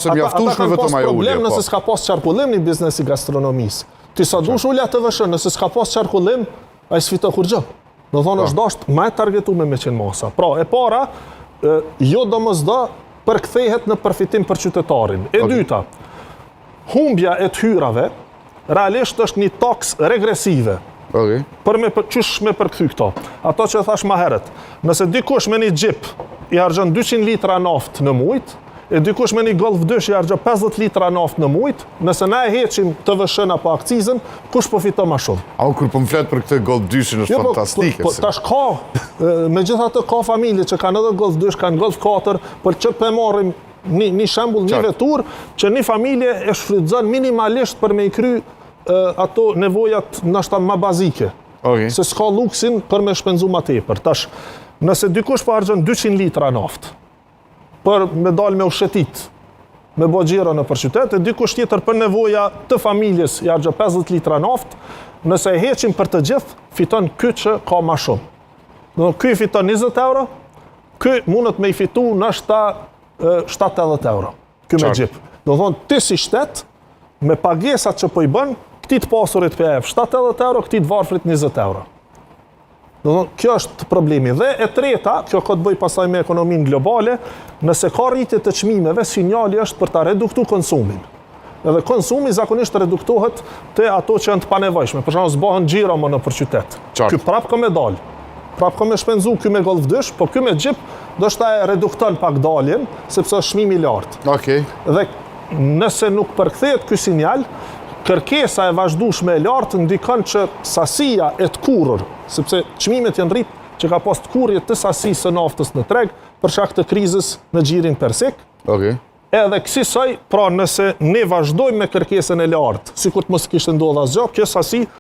Se mjaftueshme vetëm ajo ulje. Problem nëse s'ka pas qarkullim një biznesi gastronomisë. Ti sa dush ulja të vëshën, nëse s'ka pas qarkullim, ai s'fiton kur gjë. Do thonë është dashur më e targetuar me qenë masa. Pra, e para, jo domosdo përkthehet në përfitim për qytetarin. E dyta, humbja e të hyrave realisht është një taks regresive. Për me qysh me përkthy këto. Ato që thash më herët. Nëse dikush me një xhip i harxhon 200 litra naftë në muj, e dikush me një Golf 2 i harxhon 50 litra naftë në muj, nëse na e heqim TVSH-n apo akcizën, kush po fiton më shumë? Kur po më flet për këtë Golf 2 është fantastike. Tash ka, megjithatë ka familje që kanë edhe Golf 2, kanë Golf 4, por që po marrim një shembull, një vetur që një familje e shfrytëzon minimalisht për me i kry ato nevojat ndoshta më bazike. Se s'ka luksin për me shpenzu më tepër. Tash, nëse dikush po harxhon 200 litra naftë për me dalë me ushetit, me bo xhiro nëpër qytet, e dikush tjetër për nevoja të familjes i harxhon 50 litra naftë, nëse e heqim për të gjithë, fiton ky që ka më shumë. Do ky fiton 20 euro, ky mundet me i fitu ndoshta 70 euro. Ky me xhip. Do thonë ti si shtet me pagesat që po i bën, këtij të pasurit për jep 70 euro, këtij të varfrit 20 euro. Do thonë, kjo është problemi. Dhe e treta, kjo ka të bëj pasaj me ekonominë globale, nëse ka rritje të çmimeve, sinjali është për ta reduktuar konsumin. Edhe konsumi zakonisht reduktohet te ato që janë të panevojshme. Për shembull, zbohen xhiro më nëpër qytet. Ky prap ka me dal. Prap ka me shpenzu ky me Golf 2, po ky me xhip do shta e redukton pak daljen, sepse është çmimi i lartë. Dhe nëse nuk përkthehet ky sinjal, kërkesa e vazhdueshme e lartë ndikon që sasia e të kurrur, sepse çmimet janë rrit që ka pas të kurrje të sasisë së naftës në treg për shkak të krizës në xhirin persik. Edhe kësaj, pra nëse ne vazhdojmë me kërkesën e lartë, sikur të mos kishte ndodhur asgjë, kjo sasi